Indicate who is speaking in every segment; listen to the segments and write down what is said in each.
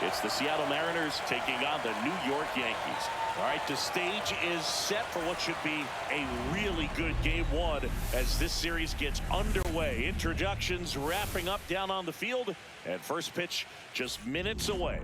Speaker 1: It's the Seattle Mariners taking on the New York Yankees. All right, the stage is set for what should be a really good game one as this series gets underway. Introductions wrapping up down on the field, and first pitch just minutes away.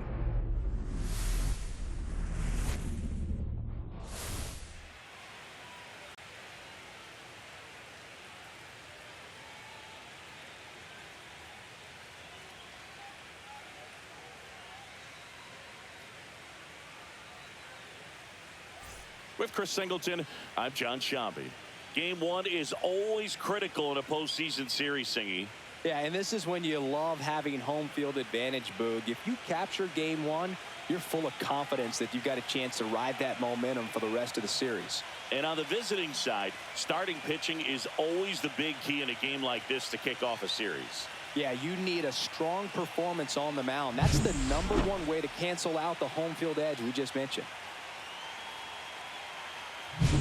Speaker 1: With Chris Singleton, I'm John Shambi. Game one is always critical in a postseason series, Singy.
Speaker 2: Yeah, and this is when you love having home field advantage, Boog. If you capture game one, you're full of confidence that you've got a chance to ride that momentum for the rest of the series.
Speaker 1: And on the visiting side, starting pitching is always the big key in a game like this to kick off a series.
Speaker 2: Yeah, you need a strong performance on the mound. That's the #1 way to cancel out the home field edge we just mentioned.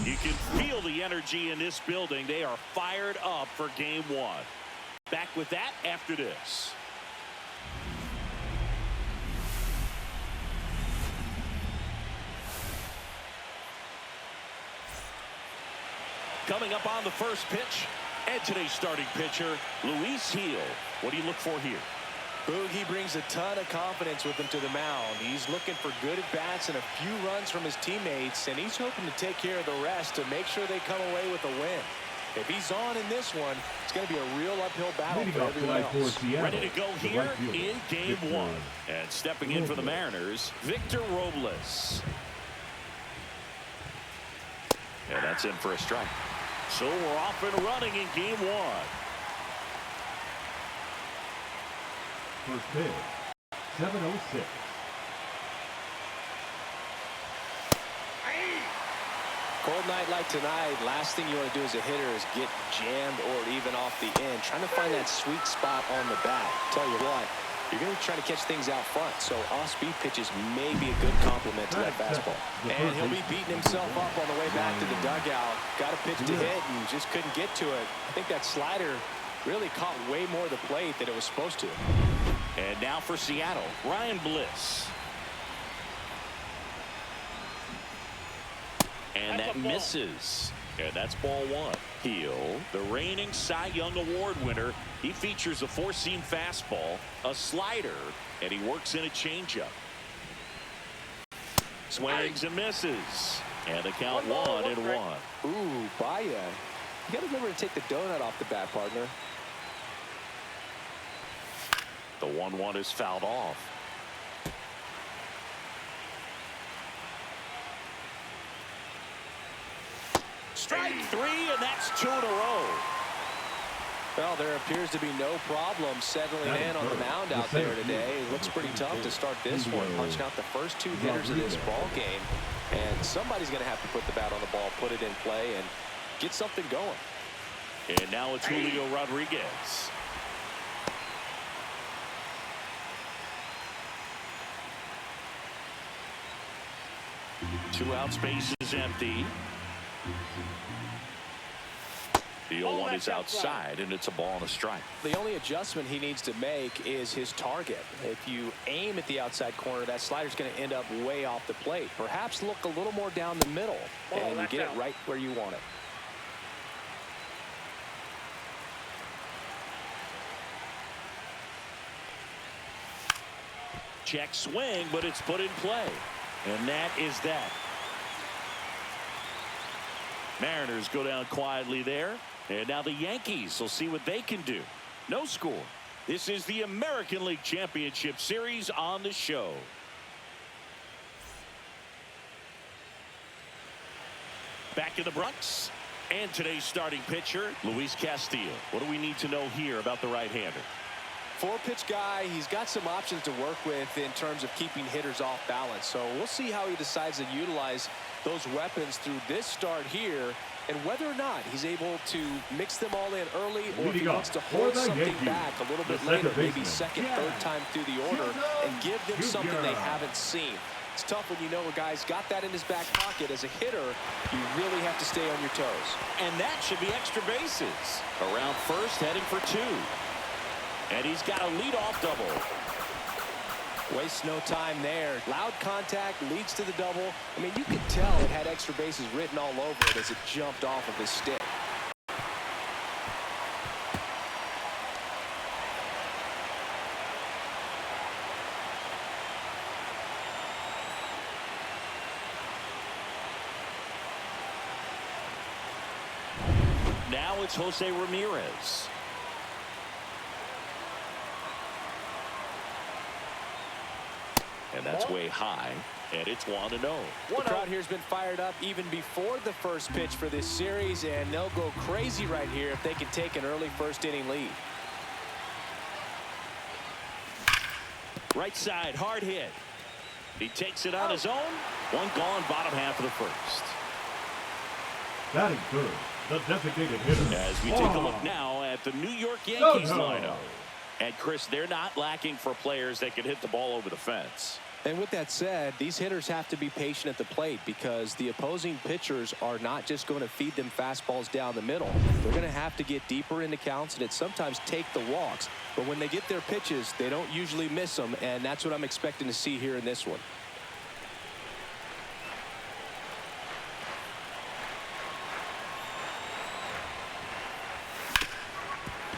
Speaker 1: You can feel the energy in this building. They are fired up for game one. Back with that after this. Coming up on the first pitch, and today's starting pitcher, Luis Gil. What do you look for here?
Speaker 3: Boog, he brings a ton of confidence with him to the mound. He's looking for good at-bats and a few runs from his teammates, and he's hoping to take care of the rest to make sure they come away with a win. If he's on in this one, it's going to be a real uphill battle for everyone else.
Speaker 1: Ready to go here in game one. And stepping in for the Mariners, Victor Robles. And that's in for a strike. So we're off and running in game one.
Speaker 4: First pitch, 7:06.
Speaker 3: Cold night like tonight, last thing you want to do as a hitter is get jammed or even off the end. Trying to find that sweet spot on the bat. Tell you what, you're going to try to catch things out front, so off-speed pitches may be a good complement to that fastball. And he'll be beating himself up on the way back to the dugout. Got a pitch to hit and just couldn't get to it. I think that slider really caught way more of the plate than it was supposed to.
Speaker 1: And now for Seattle, Ryan Bliss. And that misses. And that's ball one. Gil, the reigning Cy Young Award winner, he features a four-seam fastball, a slider, and he works in a changeup. Swings and misses. And the count 1-1.
Speaker 3: Ooh, Baya. You got to remember to take the donut off the bat, partner.
Speaker 1: The 1-1 is fouled off. Strike three, and that's 2 in a row.
Speaker 3: Well, there appears to be no problem settling in on the mound out there today. It looks pretty tough to start this one, punching out the first two hitters of this ball game. And somebody's going to have to put the bat on the ball, put it in play, and get something going.
Speaker 1: And now it's Julio Rodriguez. Two out, space is empty. The 0-1 is outside, and it's a ball and a strike.
Speaker 3: The only adjustment he needs to make is his target. If you aim at the outside corner, that slider's going to end up way off the plate. Perhaps look a little more down the middle, and you get it right where you want it.
Speaker 1: Check swing, but it's put in play. And that is that. Mariners go down quietly there. And now the Yankees will see what they can do. No score. This is the American League Championship Series on the show. Back in the Bronx. And today's starting pitcher, Luis Castillo. What do we need to know here about the right-hander?
Speaker 3: Four-pitch guy, he's got some options to work with in terms of keeping hitters off balance. So we'll see how he decides to utilize those weapons through this start here, and whether or not he's able to mix them all in early, or if he wants to hold something back a little bit later, maybe second, third time through the order, and give them something they haven't seen. It's tough when you know a guy's got that in his back pocket. As a hitter, you really have to stay on your toes.
Speaker 1: And that should be extra bases. Around first, heading for two. And he's got a leadoff double.
Speaker 3: Wastes no time there. Loud contact leads to the double. I mean, you could tell it had extra bases written all over it as it jumped off of his stick.
Speaker 1: Now it's Jose Ramirez. And that's way high, and it's 1-0.
Speaker 3: The crowd here has been fired up even before the first pitch for this series, and they'll go crazy right here if they can take an early first-inning lead.
Speaker 1: Right side, hard hit. He takes it on his own. One gone, bottom half of the first.
Speaker 4: Batting third, the designated hitter.
Speaker 1: As we take a look now at the New York Yankees lineup. And, Chris, they're not lacking for players that can hit the ball over the fence.
Speaker 3: And with that said, these hitters have to be patient at the plate because the opposing pitchers are not just going to feed them fastballs down the middle. They're going to have to get deeper into counts and it sometimes take the walks. But when they get their pitches, they don't usually miss them, and that's what I'm expecting to see here in this one.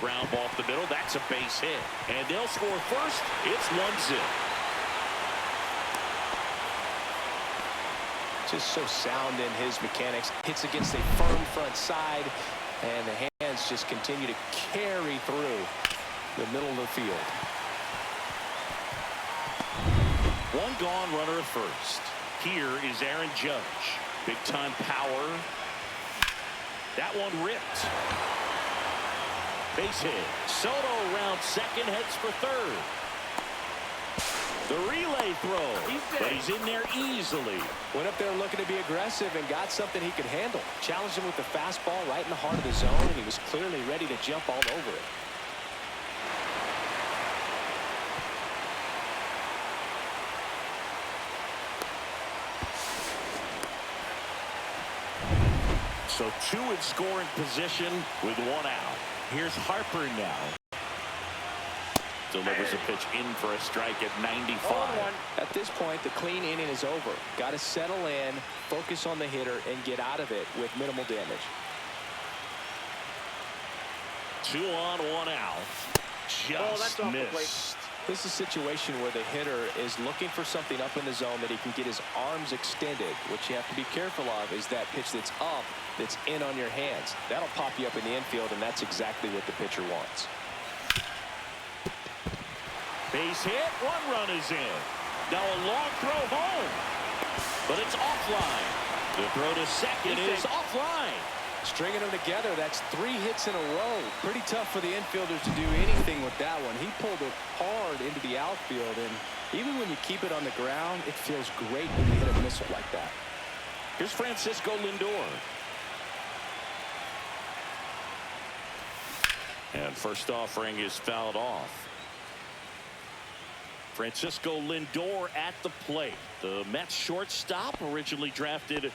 Speaker 1: Ground ball up the middle. That's a base hit. And they'll score first. It's 1-0.
Speaker 3: Just so sound in his mechanics. Hits against a firm front side, and the hands just continue to carry through the middle of the field.
Speaker 1: One gone, runner at first. Here is Aaron Judge. Big time power. That one ripped. Base hit. Soto around second, heads for third. The relay throw, but he's in there easily.
Speaker 3: Went up there looking to be aggressive and got something he could handle. Challenged him with the fastball right in the heart of the zone, and he was clearly ready to jump all over it.
Speaker 1: So two in scoring position with one out. Here's Harper now. Delivers a pitch in for a strike at 95.
Speaker 3: At this point, the clean inning is over. Got to settle in, focus on the hitter, and get out of it with minimal damage.
Speaker 1: 2 on, 1 out. Just missed.
Speaker 3: This is a situation where the hitter is looking for something up in the zone that he can get his arms extended. What you have to be careful of is that pitch that's up, that's in on your hands. That'll pop you up in the infield, and that's exactly what the pitcher wants.
Speaker 1: Base hit, 1 run is in. Now a long throw home, but it's offline. The throw to second is offline.
Speaker 3: Stringing them together, that's 3 hits in a row. Pretty tough for the infielders to do anything with that one. He pulled it hard into the outfield, and even when you keep it on the ground, it feels great when you hit a missile like that.
Speaker 1: Here's Francisco Lindor. And first offering is fouled off. Francisco Lindor at the plate. The Mets shortstop, originally drafted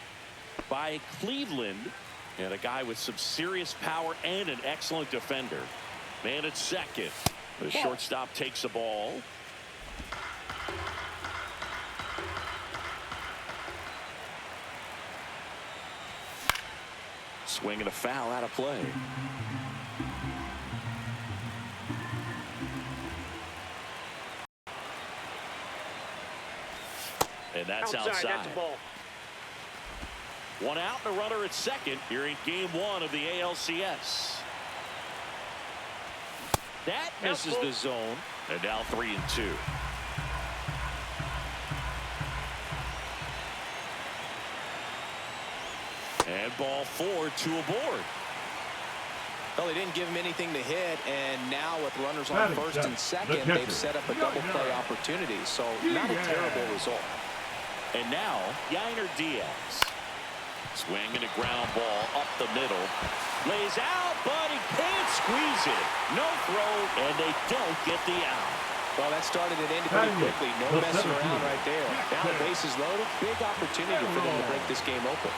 Speaker 1: by Cleveland, and a guy with some serious power and an excellent defender. Man at second. The shortstop takes the ball. Swing and a foul out of play. And that's outside.
Speaker 5: That's a ball.
Speaker 1: 1 out and a runner at second here in game 1 of the ALCS. That misses the zone. And now 3-2. And ball 4, 2 aboard.
Speaker 3: Well, they didn't give him anything to hit, and now with runners on first and second, they've set up a double play opportunity. So not a terrible result.
Speaker 1: And now Yainer Diaz. Swing and a ground ball up the middle. Lays out, but he can't squeeze it. No throw, and they don't get the out.
Speaker 3: Well, that started and ended pretty quickly. No messing around right there. Now the base is loaded. Big opportunity for them to break this game open.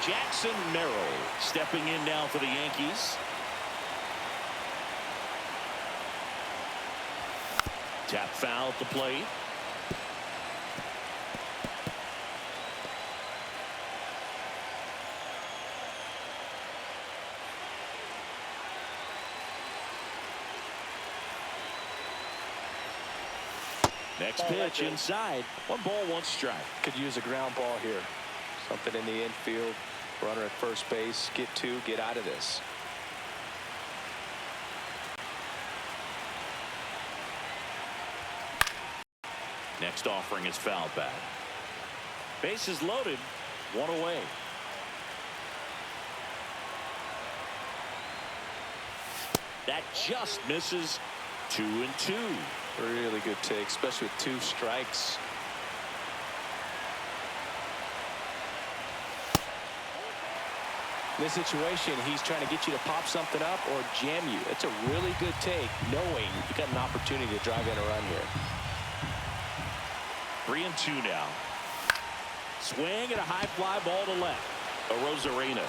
Speaker 1: Jackson Merrill stepping in now for the Yankees. Tap foul at the plate. Next pitch inside. 1 ball, 1 strike.
Speaker 3: Could use a ground ball here. Something in the infield. Runner at first base. Get 2. Get out of this.
Speaker 1: Next offering is fouled back. Bases loaded. 1 away. That just misses. 2-2.
Speaker 3: Really good take, especially with 2 strikes. In this situation, he's trying to get you to pop something up or jam you. It's a really good take, knowing you got an opportunity to drive in a run here.
Speaker 1: 3-2 now. Swing and a high fly ball to left. Arozarena.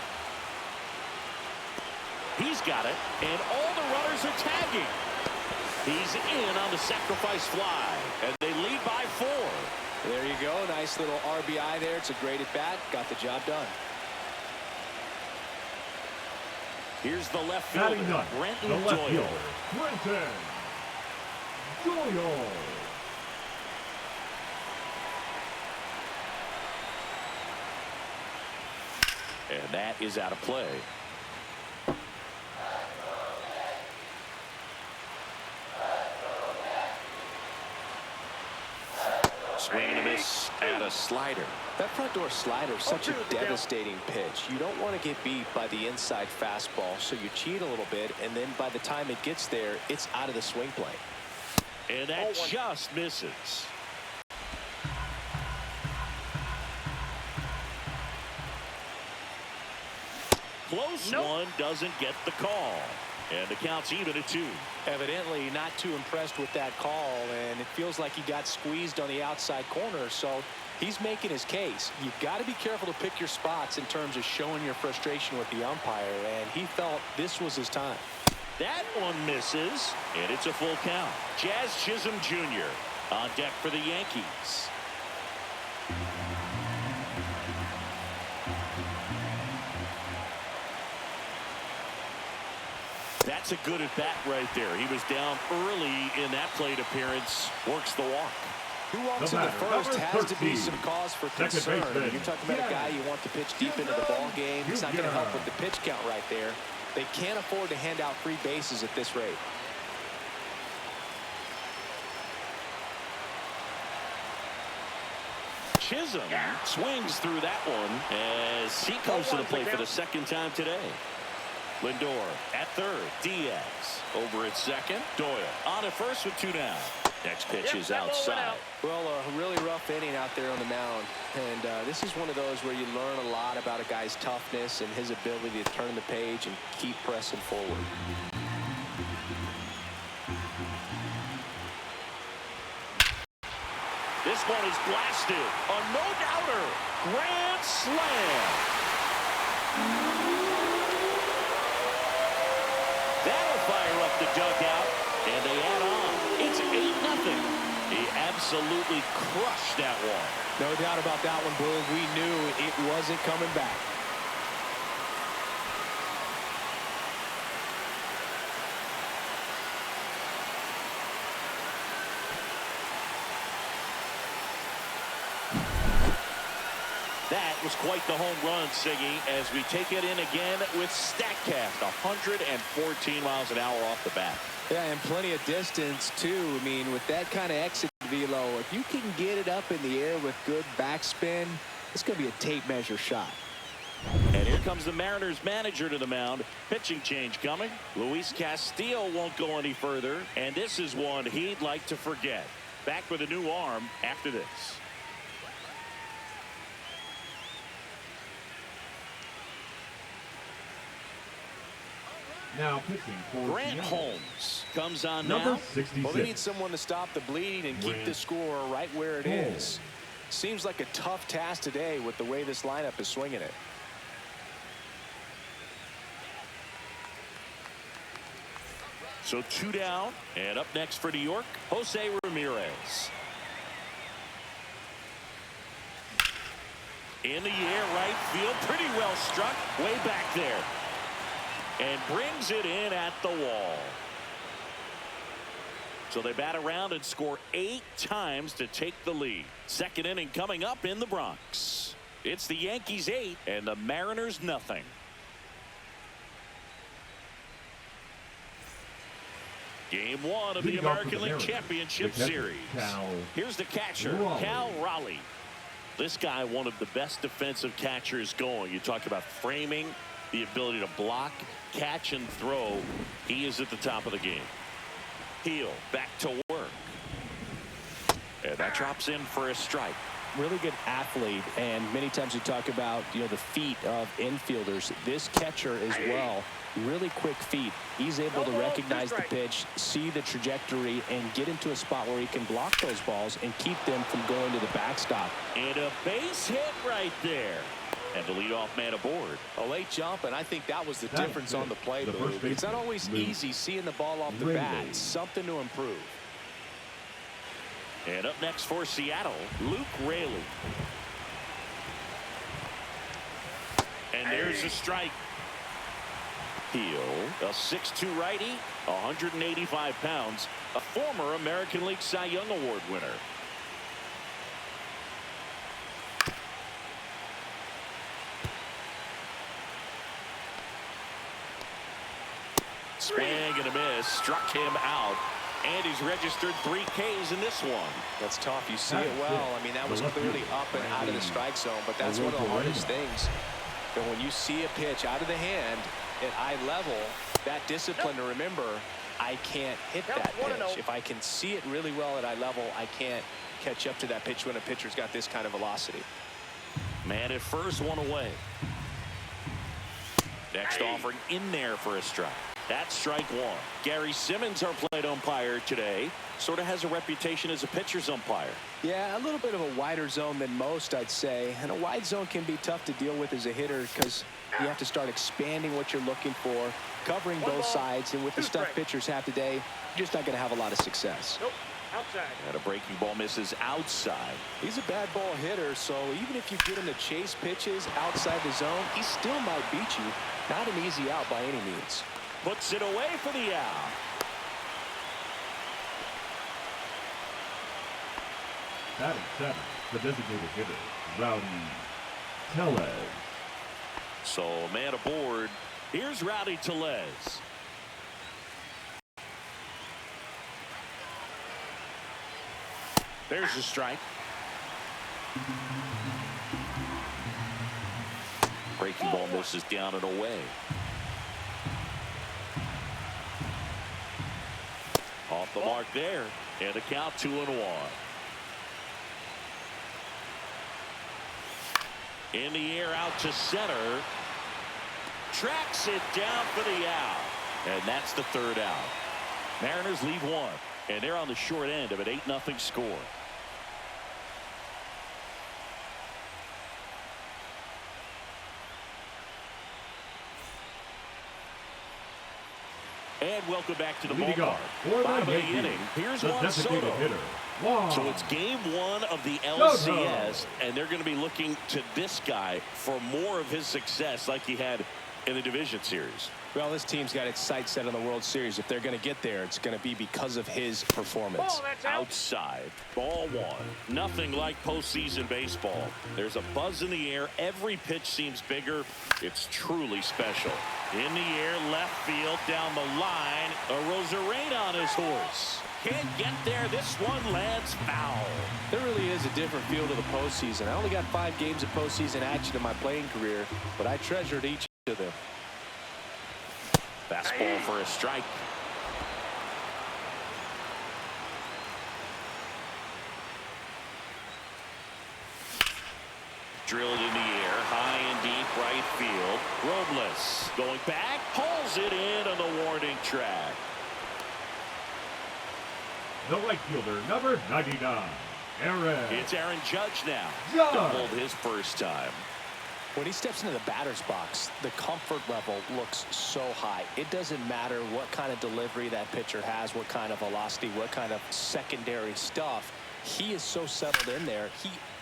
Speaker 1: He's got it, and all the runners are tagging. He's in on the sacrifice fly, and they lead by 4.
Speaker 3: There you go. Nice little RBI there. It's a great at bat. Got the job done.
Speaker 1: Here's the left fielder, Brenton Doyle.
Speaker 4: Brenton Doyle.
Speaker 1: And that is out of play. Swing and a miss and a slider.
Speaker 3: That front door slider is such a devastating pitch. You don't want to get beat by the inside fastball, so you cheat a little bit, and then by the time it gets there, it's out of the swing plane.
Speaker 1: And that just misses. Close one doesn't get the call. And the count's even at 2.
Speaker 3: Evidently not too impressed with that call, and it feels like he got squeezed on the outside corner, so he's making his case. You've got to be careful to pick your spots in terms of showing your frustration with the umpire, and he felt this was his time.
Speaker 1: That one misses, and it's a full count. Jazz Chisholm Jr. on deck for the Yankees. That's a good at bat right there. He was down early in that plate appearance. Works the walk.
Speaker 3: Who walks in the first has to be some cause for concern. You're talking about a guy you want to pitch deep into the ball game. It's not going to help with the pitch count right there. They can't afford to hand out free bases at this rate.
Speaker 1: Chisholm swings through that one as he comes to the plate for the 2nd time today. Lindor at 3rd. Diaz over at 2nd. Doyle on at 1st with 2 down. Next pitch is outside.
Speaker 3: Well, a really rough inning out there on the mound. And this is one of those where you learn a lot about a guy's toughness and his ability to turn the page and keep pressing forward.
Speaker 1: This one is blasted. A no-doubter. Grand slam. That'll fire up the dugout, and they add on. It's 8-0. He absolutely crushed that one.
Speaker 3: No doubt about that one, Boog. We knew it wasn't coming back.
Speaker 1: That was quite the home run, Siggy, as we take it in again with StatCast. 114 miles an hour off the bat.
Speaker 3: Yeah, and plenty of distance, too. I mean, with that kind of exit velo, if you can get it up in the air with good backspin, it's going to be a tape measure shot.
Speaker 1: And here comes the Mariners manager to the mound. Pitching change coming. Luis Castillo won't go any further, and this is one he'd like to forget. Back with a new arm after this.
Speaker 4: Now pitching for
Speaker 1: Grant
Speaker 4: Seattle.
Speaker 1: Holmes comes on
Speaker 4: Number
Speaker 1: now.
Speaker 4: 66.
Speaker 3: Well, they need someone to stop the bleeding and keep the score right where it is. Seems like a tough task today with the way this lineup is swinging it.
Speaker 1: So 2 down, and up next for New York, Jose Ramirez. In the air, right field, pretty well struck, way back there. And brings it in at the wall. So they bat around and score 8 times to take the lead. Second inning coming up in the Bronx. It's the Yankees 8 and the Mariners nothing. Game 1 of the American League Championship Series. Here's the catcher, Cal Raleigh. This guy, one of the best defensive catchers going. You talk about framing, the ability to block, catch, and throw. He is at the top of the game. Heel back to work. And that drops in for a strike.
Speaker 2: Really good athlete, and many times we talk about, the feet of infielders. This catcher as well, really quick feet. He's able to recognize the pitch, see the trajectory, and get into a spot where he can block those balls and keep them from going to the backstop.
Speaker 1: And a base hit right there. And the leadoff man aboard.
Speaker 3: A late jump, and I think that was the difference on the play. It's not always easy seeing the ball off the bat. It's something to improve.
Speaker 1: And up next for Seattle, Luke Raley. And there's a strike. Heel, a 6'2" righty, 185 pounds, a former American League Cy Young Award winner. Swing and a miss, struck him out. And he's registered 3 Ks in this one.
Speaker 3: That's tough. You see it well. I mean, that was clearly up and out of the strike zone, but that's one of the hardest things. And when you see a pitch out of the hand at eye level, that discipline to remember, I can't hit that pitch. If I can see it really well at eye level, I can't catch up to that pitch when a pitcher's got this kind of velocity.
Speaker 1: Man at first, one away. Next offering in there for a strike. That's strike 1. Gary Simmons, our plate umpire today, sort of has a reputation as a pitcher's umpire.
Speaker 2: Yeah, a little bit of a wider zone than most, I'd say. And a wide zone can be tough to deal with as a hitter because you have to start expanding what you're looking for, covering both sides. And with the stuff pitchers have today, you're just not going to have a lot of success.
Speaker 5: Nope. Outside.
Speaker 1: And a breaking ball misses outside.
Speaker 3: He's a bad ball hitter, so even if you get him to chase pitches outside the zone, he still might beat you. Not an easy out by any means.
Speaker 1: Puts it away for the out.
Speaker 4: Batting 7, the designated hitter, Rowdy Tellez.
Speaker 1: So a man aboard. Here's Rowdy Tellez. There's a strike. Breaking ball misses down and away. Off the mark there. And a count 2-1. In the air out to center. Tracks it down for the out. And that's the 3rd out. Mariners leave 1. And they're on the short end of an 8-0 score. And welcome back to the ballpark. Bottom of the inning. Here's Juan Soto. So it's game 1 of the ALCS, and they're going to be looking to this guy for more of his success like he had in the division series.
Speaker 2: Well, this team's got its sights set on the World Series. If they're going to get there, it's going to be because of his performance.
Speaker 1: Outside, ball 1. Nothing like postseason baseball. There's a buzz in the air. Every pitch seems bigger. It's truly special. In the air, left field, down the line. A Rosarena on his horse. Can't get there. This one lands foul.
Speaker 3: There really is a different feel to the postseason. I only got 5 games of postseason action in my playing career, but I treasured each of them.
Speaker 1: Fastball for a strike. Drilled in the air, high and deep right field. Robles going back, pulls it in on the warning track.
Speaker 4: The right fielder, number 99, Aaron.
Speaker 1: It's Aaron Judge now. Doubled his first time.
Speaker 2: When he steps into the batter's box, the comfort level looks so high. It doesn't matter what kind of delivery that pitcher has, what kind of velocity, what kind of secondary stuff. He is so settled in there.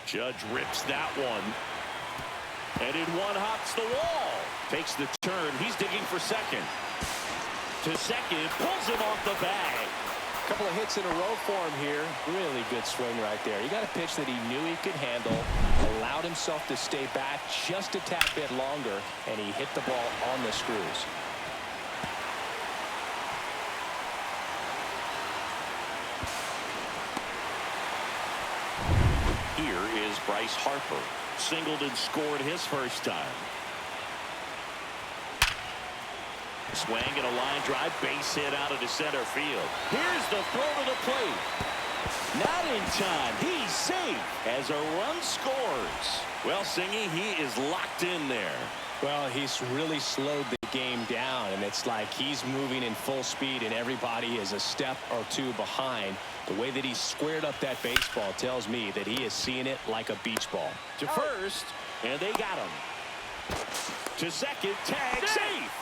Speaker 1: Judge rips that one. And in one hops the wall. Takes the turn. He's digging for second. To second. Pulls him off the bag.
Speaker 3: Couple of hits in a row for him here.
Speaker 2: Really good swing right there. He got a pitch that he knew he could handle, allowed himself to stay back just a tad bit longer, and he hit the ball on the screws.
Speaker 1: Here is Bryce Harper. Singled and scored his first time. Swing and a line drive, base hit out into center field. Here's the throw to the plate. Not in time. He's safe as a run scores. Well, Singy, he is locked in there.
Speaker 2: Well, he's really slowed the game down, and it's like he's moving in full speed, and everybody is a step or two behind. The way that he squared up that baseball tells me that he is seeing it like a beach ball.
Speaker 1: To first, and they got him. To second, tag, safe.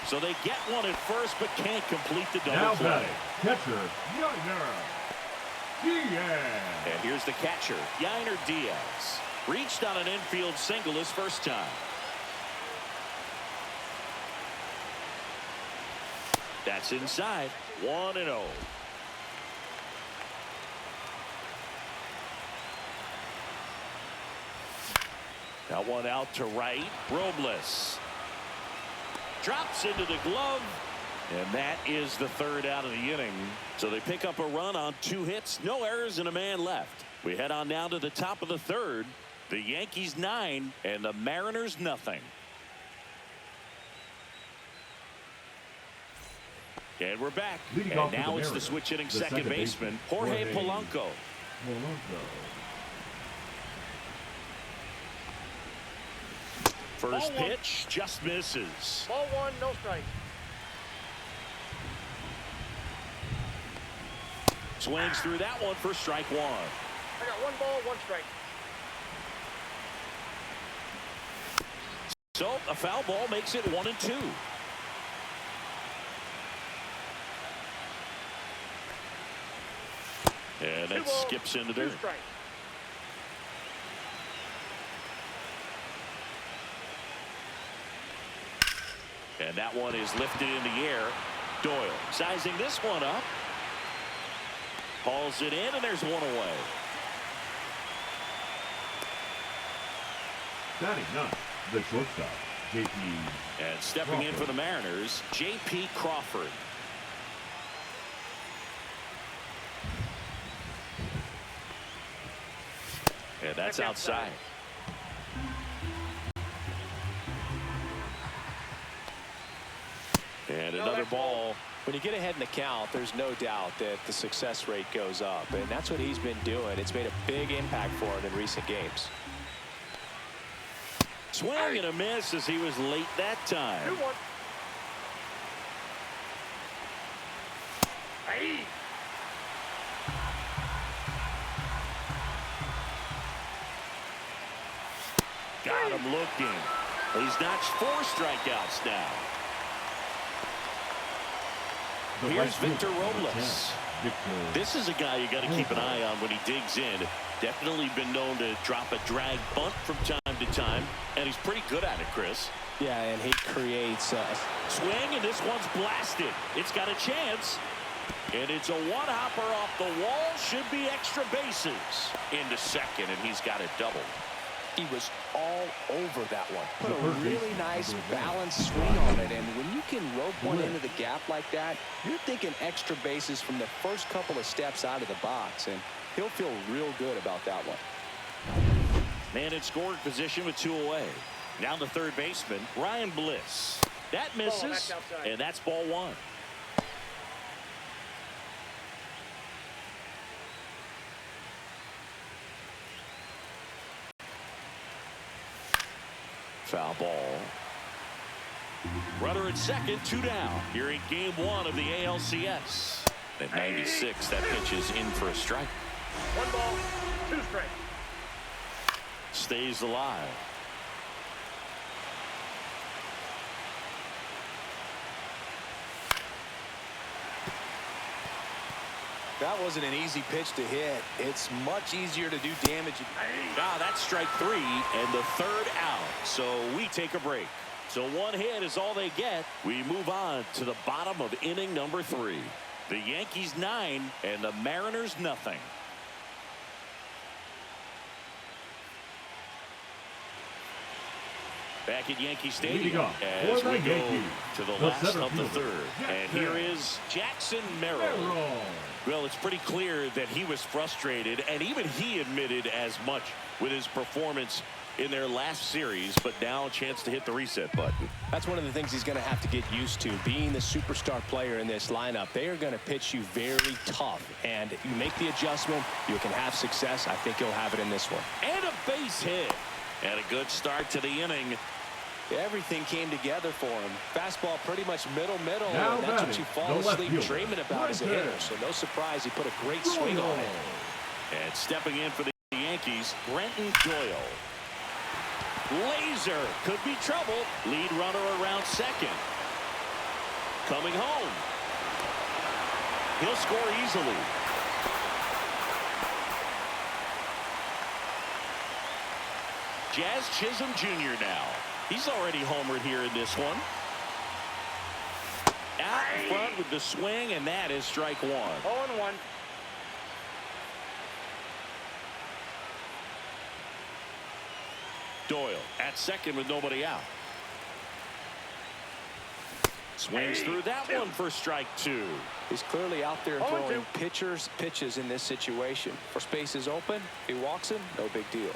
Speaker 1: So they get one at first, but can't complete the double
Speaker 4: Now
Speaker 1: play.
Speaker 4: batting, catcher, Yainer Diaz.
Speaker 1: And here's the catcher, Yainer Diaz. Reached on an infield single his first time. That's inside. 1-0. That one out to right. Robles. Drops into the glove. And that is the third out of the inning. So they pick up a run on 2 hits. No errors and a man left. We head on down to the top of the third. The Yankees 9 and the Mariners nothing. And we're back. And now it's the switch hitting second baseman, Jorge Polanco. First pitch just misses.
Speaker 5: Ball 1, no strike.
Speaker 1: Swings through that one for strike 1.
Speaker 5: I got 1 ball, 1 strike.
Speaker 1: So a foul ball makes it 1-2. And that skips into there.
Speaker 5: 2 strike.
Speaker 1: And that one is lifted in the air. Doyle sizing this one up. Hauls it in, and there's one away.
Speaker 4: Batting ninth, the shortstop, J.P.
Speaker 1: And stepping in for the Mariners, J.P. Crawford. And that's outside. And another ball.
Speaker 2: When you get ahead in the count, there's no doubt that the success rate goes up, and that's what he's been doing. It's made a big impact for him in recent games.
Speaker 1: Swing and a miss as he was late that time.
Speaker 5: 2-1. Hey.
Speaker 1: Got him looking. He's notched 4 strikeouts now. Here's Victor Robles. This is a guy you got to keep an eye on when he digs in. Definitely been known to drop a drag bunt from time to time, and he's pretty good at it, Chris.
Speaker 2: Yeah, and he creates
Speaker 1: swing, and this one's blasted. It's got a chance, and it's a one-hopper off the wall. Should be extra bases. Into second, and he's got it double.
Speaker 2: He was all over that one. Put a really nice balanced swing on it, and when you can rope one into the gap like that, you're thinking extra bases from the first couple of steps out of the box, and he'll feel real good about that one.
Speaker 1: Man in scoring position with 2 away. Now the third baseman, Ryan Bliss. That misses, and that's ball 1. Foul ball. Runner at second, 2 down. Here in game 1 of the ALCS. At 96, that pitch is in for a strike.
Speaker 5: 1 ball, 2 strike.
Speaker 1: Stays alive.
Speaker 3: That wasn't an easy pitch to hit. It's much easier to do damage.
Speaker 1: Now that's strike 3 and the third out. So we take a break. So 1 hit is all they get. We move on to the bottom of inning number 3. The Yankees 9 and the Mariners nothing. Back at Yankee Stadium as we go to the last of the third. And here is Jackson Merrill. Well, it's pretty clear that he was frustrated, and even he admitted as much with his performance in their last series, but now a chance to hit the reset button.
Speaker 2: That's one of the things he's going to have to get used to, being the superstar player in this lineup. They are going to pitch you very tough, and you make the adjustment, you can have success. I think he'll have it in this one.
Speaker 1: And a base hit. And a good start to the inning.
Speaker 3: Everything came together for him. Fastball pretty much middle,
Speaker 4: Now
Speaker 3: and that's what you fall asleep dreaming about as a hitter. So no surprise he put a great swing on it.
Speaker 1: And stepping in for the Yankees, Brenton Doyle. Laser could be trouble. Lead runner around second. Coming home. He'll score easily. Jazz Chisholm Jr. now. He's already homered here in this one. Out in front with the swing, and that is strike one.
Speaker 5: 0-1.
Speaker 1: Doyle at second with nobody out. Swings through that one for strike two.
Speaker 3: He's clearly out there throwing pitches in this situation. For spaces open, if he walks him, no big deal.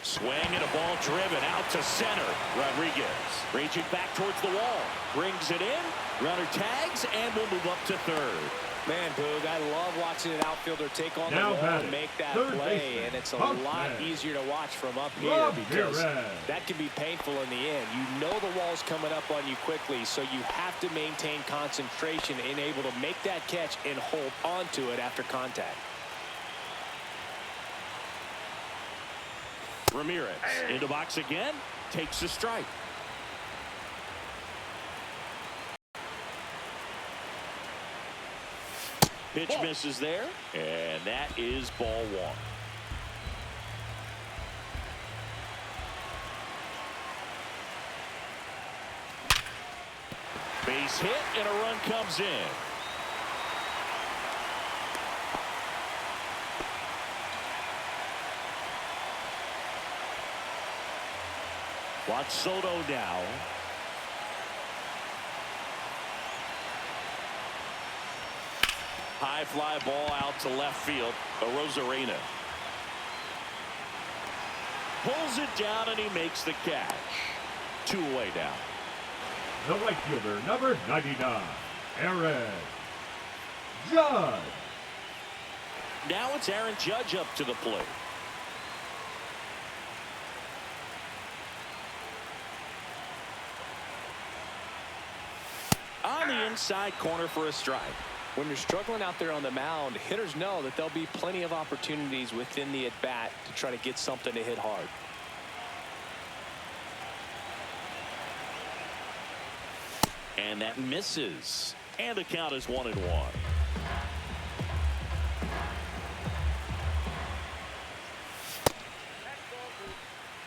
Speaker 1: Swing and a ball driven out to center. Rodriguez reaching back towards the wall. Brings it in. Runner tags and will move up to third.
Speaker 3: Man, Boog, I love watching an outfielder take on the wall and make that play, and it's a lot easier to watch from up here because that can be painful in the end. You know the wall's coming up on you quickly, so you have to maintain concentration and able to make that catch and hold onto it after contact.
Speaker 1: Ramirez into box again, takes a strike. Pitch misses there, and that is ball one. Base hit, and a run comes in. Watch Soto now. High fly ball out to left field. Arozarena pulls it down and he makes the catch. Two away now.
Speaker 4: The right fielder, number 99, Aaron Judge.
Speaker 1: Now it's Aaron Judge up to the plate. On the inside corner for a strike.
Speaker 3: When you're struggling out there on the mound, hitters know that there'll be plenty of opportunities within the at-bat to try to get something to hit hard.
Speaker 1: And that misses. And the count is 1-1.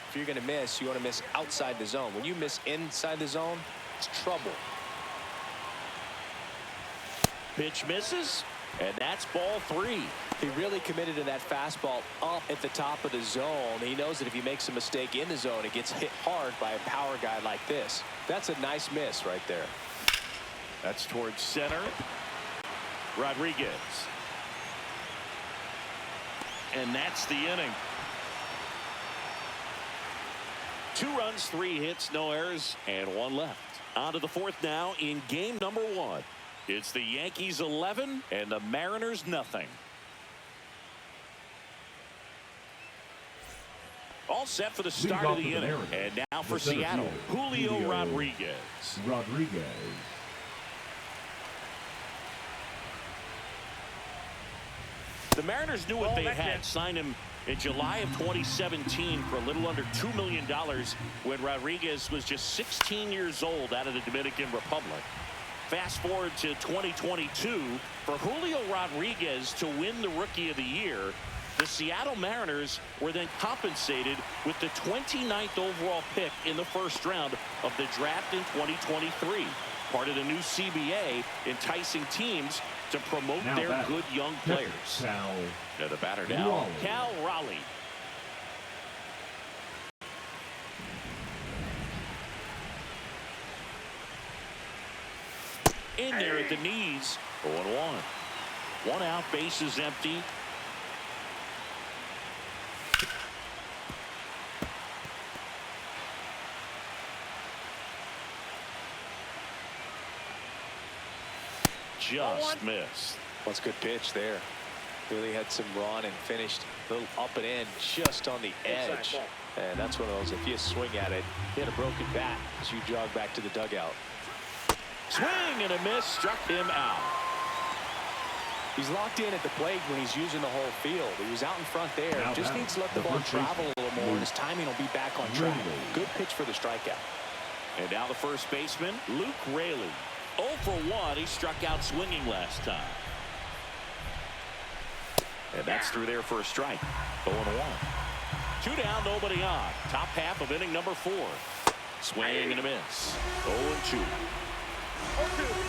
Speaker 3: If you're going to miss, you want to miss outside the zone. When you miss inside the zone, it's trouble.
Speaker 1: Pitch misses, and that's ball three.
Speaker 3: He really committed to that fastball up at the top of the zone. He knows that if he makes a mistake in the zone, it gets hit hard by a power guy like this. That's a nice miss right there.
Speaker 1: That's towards center. Rodriguez. And that's the inning. 2 runs, 3 hits, no errors, and 1 left. On to the fourth now in game number 1. It's the Yankees 11 and the Mariners nothing. All set for the start of the inning. And now for Seattle, Julio Rodriguez. The Mariners knew what they had. Signed him in July of 2017 for a little under $2 million when Rodriguez was just 16 years old out of the Dominican Republic. Fast forward to 2022, for Julio Rodriguez to win the Rookie of the Year, The Seattle Mariners were then compensated with the 29th overall pick in the first round of the draft in 2023. Part of the new CBA, enticing teams to promote their good young players. Now the batter now, Cal Raleigh. In there at the knees, 0-1. One out, base is empty. Just missed.
Speaker 3: That's a good pitch there. Really had some run and finished a little up and in just on the edge. And that's one of those, if you swing at it, hit a broken bat as you jog back to the dugout.
Speaker 1: Swing and a miss, struck him out.
Speaker 3: He's locked in at the plate when he's using the whole field. He was out in front there. Just needs to let the ball travel a little more, and his timing will be back on track. Good pitch for the strikeout.
Speaker 1: And now the first baseman, Luke Raley. 0 for 1. He struck out swinging last time. And that's through there for a strike. 0-1. 2 down, nobody on. Top half of inning number 4. Swing and a miss. 0-2.
Speaker 5: 0-2,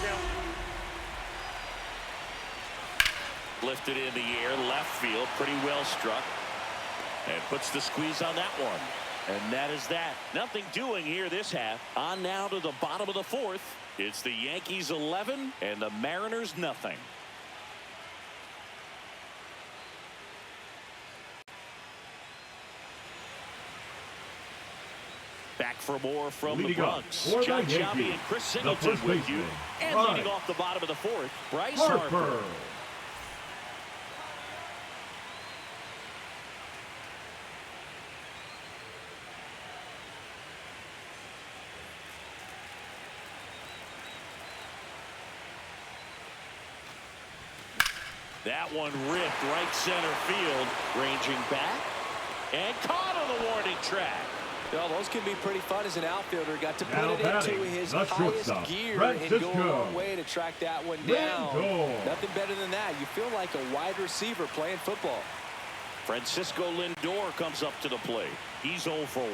Speaker 5: count.
Speaker 1: Lifted in the air, left field, pretty well struck. And puts the squeeze on that one. And that is that. Nothing doing here this half. On now to the bottom of the 4th. It's the Yankees 11 and the Mariners nothing. Back for more from the Bronx. John Shelby and Chris Singleton with you. And leading off the bottom of the 4th, Bryce Harper. That one ripped right center field, ranging back and caught on the warning track.
Speaker 3: Well, those can be pretty fun as an outfielder. Got to put it into his highest gear and go a long way to track that one down. Nothing better than that. You feel like a wide receiver playing football.
Speaker 1: Francisco Lindor comes up to the plate. He's 0 for 1.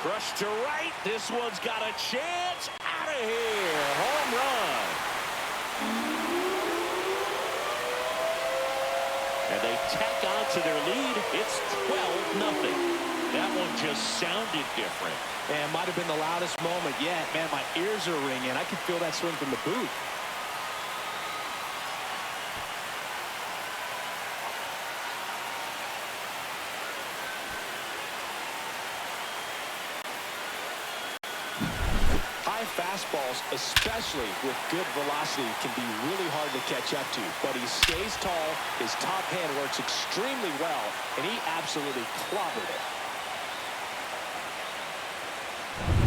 Speaker 1: Crushed to right. This one's got a chance. Out of here. Home run. And they tack on to their lead. It's 12-0. That one just sounded different.
Speaker 3: And might have been the loudest moment yet. Man, my ears are ringing. I can feel that swing from the booth. Fastballs, especially with good velocity, can be really hard to catch up to. But he stays tall, his top hand works extremely well, and he absolutely clobbered it.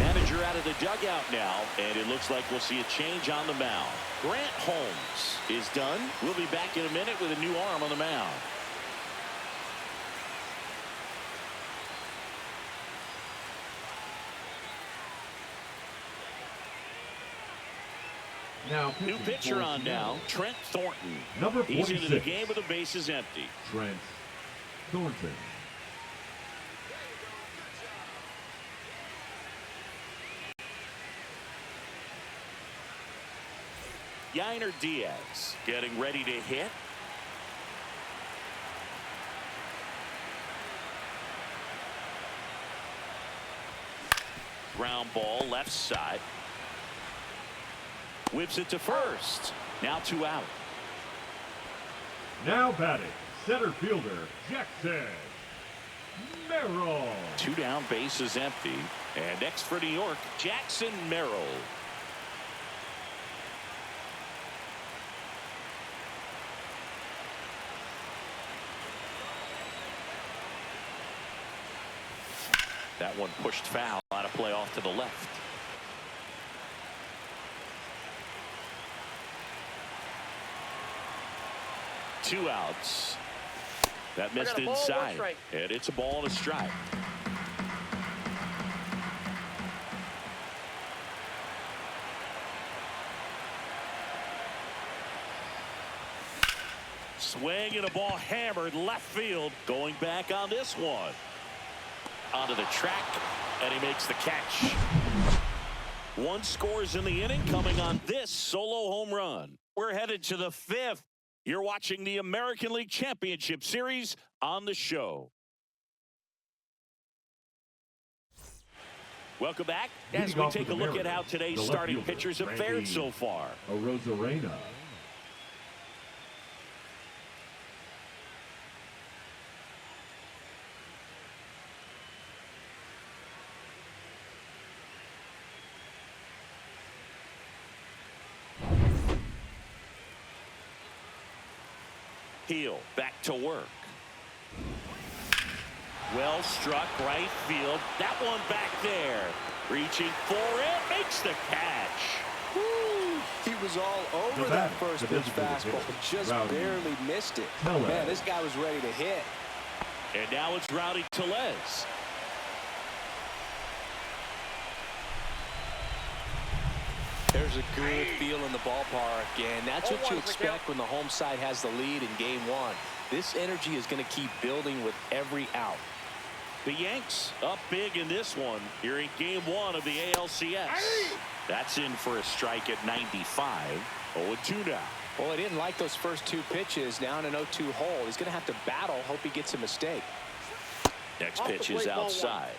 Speaker 1: Manager out of the dugout now, and it looks like we'll see a change on the mound. Grant Holmes is done. We'll be back in a minute with a new arm on the mound.
Speaker 4: Now,
Speaker 1: new pitcher on now, Trent Thornton.
Speaker 4: Number 46.
Speaker 1: He's into the game with the bases empty.
Speaker 4: Trent Thornton.
Speaker 1: Yainer Diaz getting ready to hit. Ground ball left side. Whips it to first. Now 2 out.
Speaker 4: Now batting, center fielder Jackson Merrill.
Speaker 1: 2 down, base is empty. And next for New York, Jackson Merrill. That one pushed foul out of play off to the left. Two outs. That missed inside. And it's a ball and a strike. Swing and a ball hammered left field. Going back on this one. Onto the track, and he makes the catch. One scores in the inning, coming on this solo home run. We're headed to the 5th. You're watching the American League Championship Series on the show. Welcome back as we take a look at how today's starting pitchers have fared so far.
Speaker 4: Arozarena.
Speaker 1: Heel back to work. Well struck right field. That one back there. Reaching for it. Makes the catch.
Speaker 3: Woo! He was all over that first pitch fastball. Just barely missed it. Man, this guy was ready to hit.
Speaker 1: And now it's Rowdy Tellez.
Speaker 3: There's a good feel in the ballpark, and that's what you expect when the home side has the lead in game one. This energy is going to keep building with every out.
Speaker 1: The Yanks up big in this one here in game one of the ALCS. That's in for a strike at 95. 0-2 now.
Speaker 3: Well, he didn't like those first two pitches. Now in an 0-2 hole. He's going to have to battle. Hope he gets a mistake.
Speaker 1: Next pitch is outside.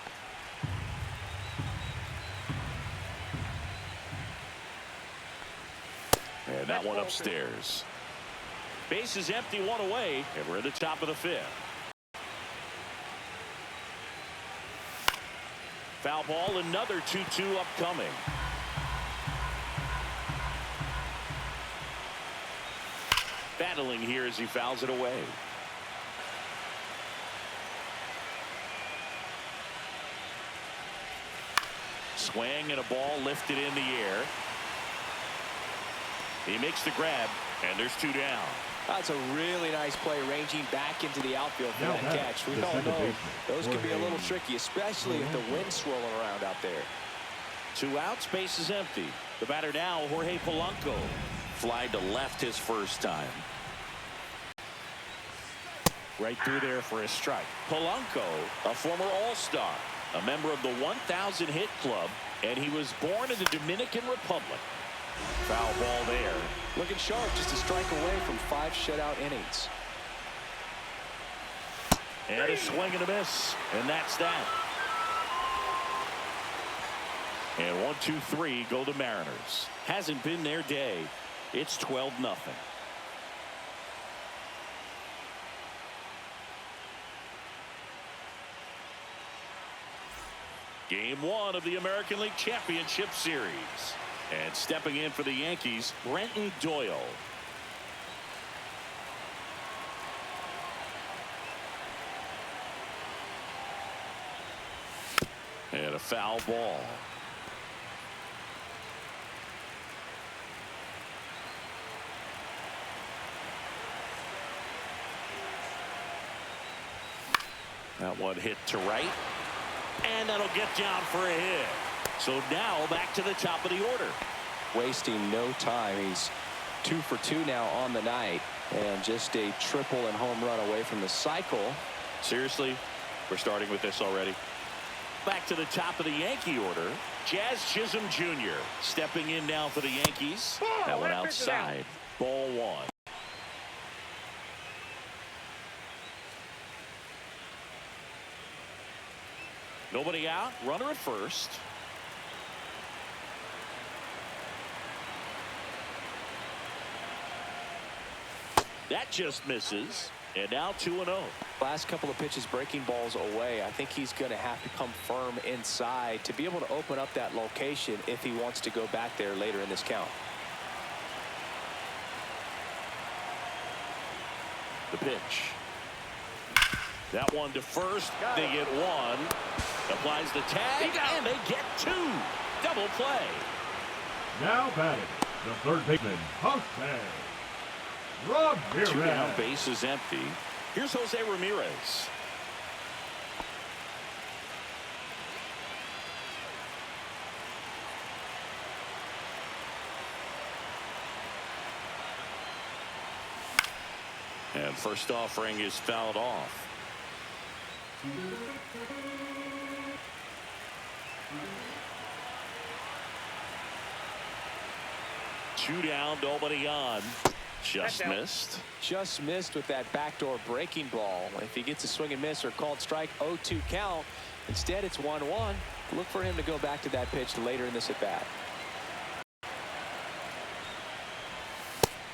Speaker 1: And that one upstairs. Base is empty, one away, and we're at the top of the 5th. Foul ball, another 2-2 upcoming. Battling here as he fouls it away. Swing and a ball lifted in the air. He makes the grab, and there's 2 down.
Speaker 3: That's a really nice play, ranging back into the outfield for that catch. We all know those can be a little tricky, especially if the wind's swirling around out there.
Speaker 1: 2 outs, base is empty. The batter now, Jorge Polanco. Fly to left his first time. Right through there for a strike. Polanco, a former All-Star, a member of the 1,000 hit club, and he was born in the Dominican Republic. Foul ball there.
Speaker 3: Looking sharp, just a strike away from 5 shutout innings.
Speaker 1: And a swing and a miss, and that's that. And 1-2-3 go the Mariners. Hasn't been their day. It's 12-0. Game 1 of the American League Championship Series. And stepping in for the Yankees, Brenton Doyle. And a foul ball. That one hit to right. And that'll get down for a hit. So now back to the top of the order.
Speaker 3: Wasting no time. He's 2 for 2 now on the night, and just a triple and home run away from the cycle.
Speaker 1: Seriously, we're starting with this already. Back to the top of the Yankee order. Jazz Chisholm Jr. stepping in now for the Yankees. That one outside. Ball 1. Nobody out. Runner at first. That just misses. And now 2-0.
Speaker 3: Last couple of pitches breaking balls away. I think he's going to have to come firm inside to be able to open up that location if he wants to go back there later in this count.
Speaker 1: The pitch. That one to first. They get 1. Applies the tag, and they get 2. Double play.
Speaker 4: Now batting, the third baseman, Jose Ramirez.
Speaker 1: 2 down, base is empty. Here's Jose Ramirez. And And first offering is fouled off. Two down, nobody on. Just missed.
Speaker 3: Just missed with that backdoor breaking ball. If he gets a swing and miss or called strike, 0-2 count. Instead, it's 1-1. Look for him to go back to that pitch later in this at bat.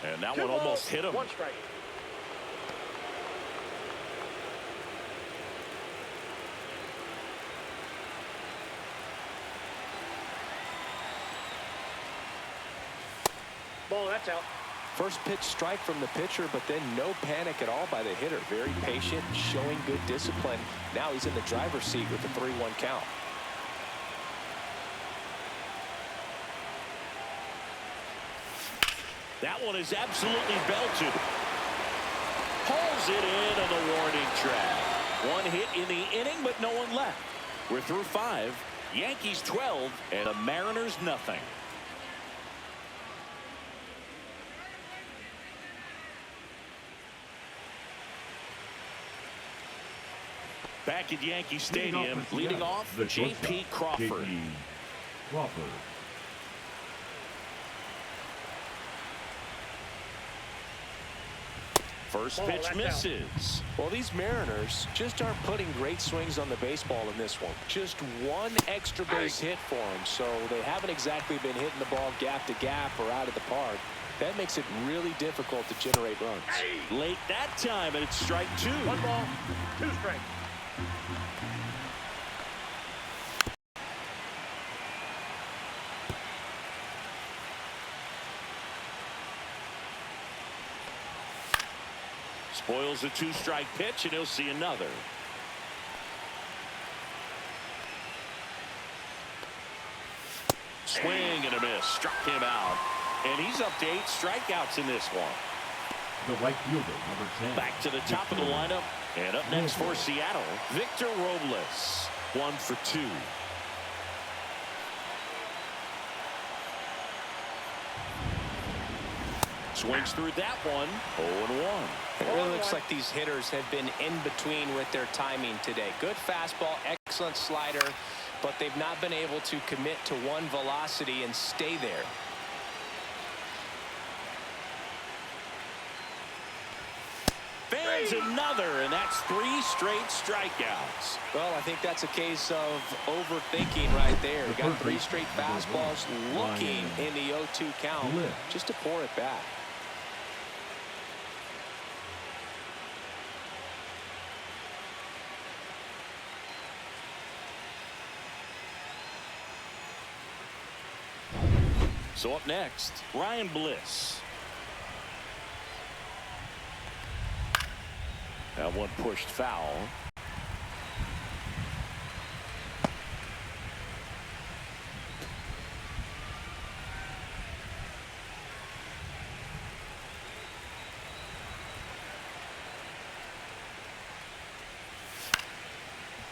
Speaker 1: And that one almost hit him.
Speaker 5: One strike. Ball, that's out.
Speaker 3: First pitch strike from the pitcher, but then no panic at all by the hitter. Very patient, showing good discipline. Now he's in the driver's seat with the 3-1 count.
Speaker 1: That one is absolutely belted. Pulls it in on the warning track. One hit in the inning, but no one left. We're through 5. Yankees 12 and the Mariners nothing. Back at Yankee Stadium, leading off, J.P. Crawford. First pitch misses.
Speaker 3: Well, these Mariners just aren't putting great swings on the baseball in this one. Just one extra base hit for them, so they haven't exactly been hitting the ball gap to gap or out of the park. That makes it really difficult to generate runs.
Speaker 1: Late that time, and it's strike 2.
Speaker 5: 1 ball, 2 strikes.
Speaker 1: Spoils a 2-strike pitch, and he'll see another. Swing and a miss. Struck him out. And he's up to 8 strikeouts in this one.
Speaker 4: The right fielder, number 10.
Speaker 1: Back to the top of the lineup. And up next for Seattle, Victor Robles. 1 for 2. Swings through that one. 0-1.
Speaker 3: It really looks like these hitters have been in between with their timing today. Good fastball, excellent slider, but they've not been able to commit to one velocity and stay there.
Speaker 1: Fans another, and that's 3 straight strikeouts.
Speaker 3: Well, I think that's a case of overthinking right there. We got 3 straight fastballs looking in the 0-2 count just to pour it back.
Speaker 1: So up next, Ryan Bliss. That one pushed foul.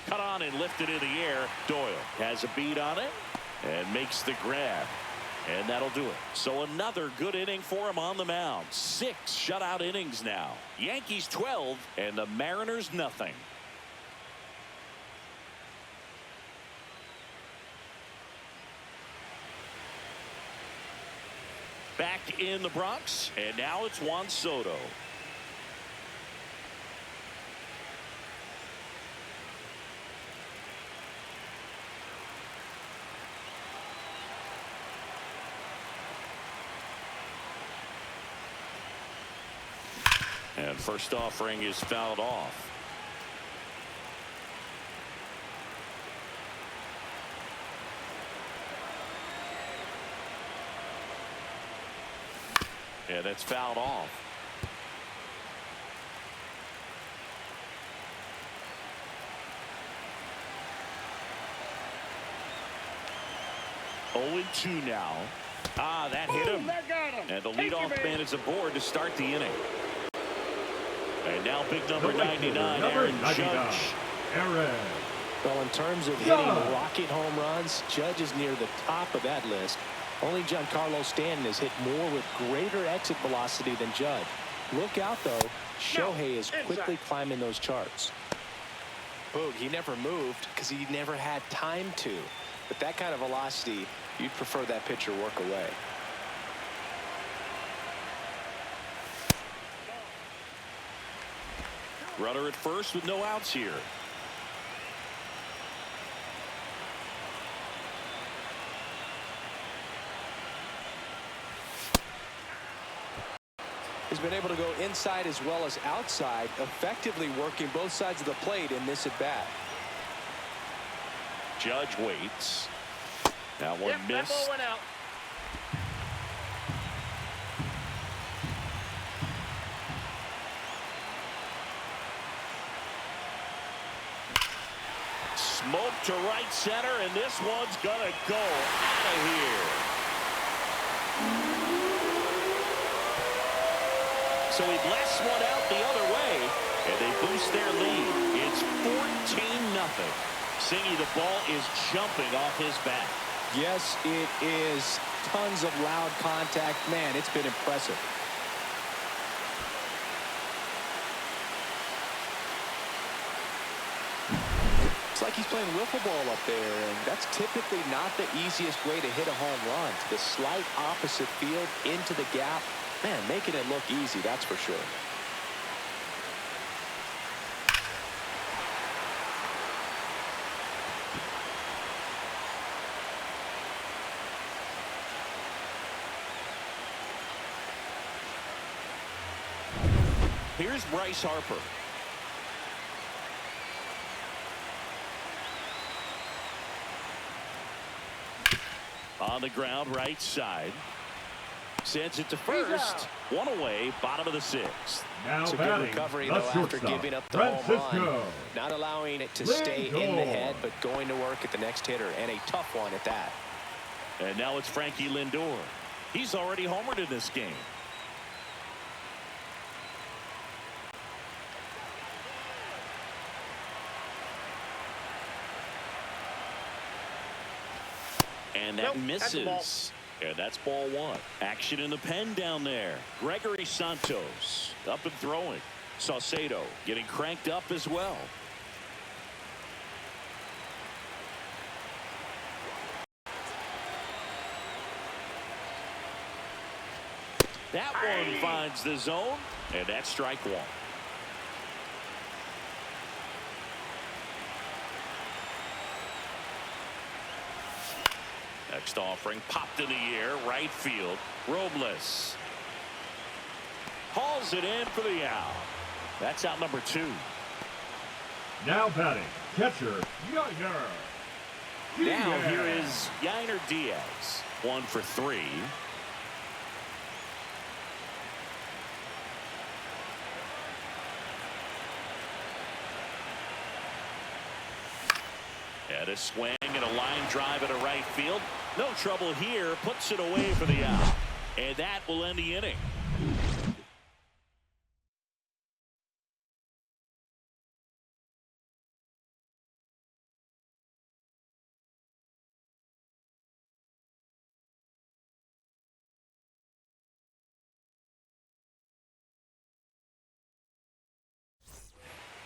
Speaker 1: Cut on and lifted in the air. Doyle has a beat on it and makes the grab. And that'll do it. So another good inning for him on the mound. 6 shutout innings now. Yankees 12 and the Mariners nothing. Back in the Bronx, and now it's Juan Soto. And first offering is fouled off. And it's fouled off. Oh, 0-2 now. That hit him. And the leadoff man is aboard to start the inning. And now big number 99, Aaron Judge.
Speaker 3: Well, in terms of hitting rocket home runs, Judge is near the top of that list. Only Giancarlo Stanton has hit more with greater exit velocity than Judge. Look out, though.
Speaker 2: Shohei is quickly climbing those charts.
Speaker 3: Boog, he never moved because he never had time to. With that kind of velocity, you'd prefer that pitcher work away.
Speaker 1: Runner at first with no outs here.
Speaker 3: He's been able to go inside as well as outside, effectively working both sides of the plate in this at-bat.
Speaker 1: Judge waits. That one
Speaker 5: That
Speaker 1: missed.
Speaker 5: ball went out.
Speaker 1: Smoke to right center, and this one's gonna go out of here. So he blasts one out the other way, and they boost their lead. It's 14-0. Singy, the ball is jumping off his bat.
Speaker 2: Yes, it is. Tons of loud contact. Man, it's been impressive.
Speaker 3: It's like he's playing wiffle ball up there, and that's typically not the easiest way to hit a home run. To the slight opposite field, into the gap. Man, making it look easy, that's for sure.
Speaker 1: Here's Bryce Harper. On the ground, right side. Sends it to first. One away, bottom of the sixth.
Speaker 4: Now
Speaker 3: It's a good
Speaker 4: batting,
Speaker 3: recovery,
Speaker 4: the
Speaker 3: though, after
Speaker 4: shortstop,
Speaker 3: giving up the home run.
Speaker 4: Francisco.
Speaker 3: Not allowing it to stay in the
Speaker 4: Lindor.
Speaker 3: head, but going to work at the next hitter, and a tough one at that.
Speaker 1: And now it's Frankie Lindor. He's already homered in this game. And that
Speaker 5: Nope, that's a ball.
Speaker 1: misses. And that's ball one. Action in the pen down there. Gregory Santos up and throwing. Saucedo getting cranked up as well. That one finds the zone, and that's strike one. Next offering popped in the air, right field. Robles hauls it in for the out. That's out number two.
Speaker 4: Now batting, catcher, Yainer.
Speaker 1: Now here is Yainer Diaz. 1 for 3. And a swing and a line drive at a right field. No trouble here. Puts it away for the out. And that will end the inning.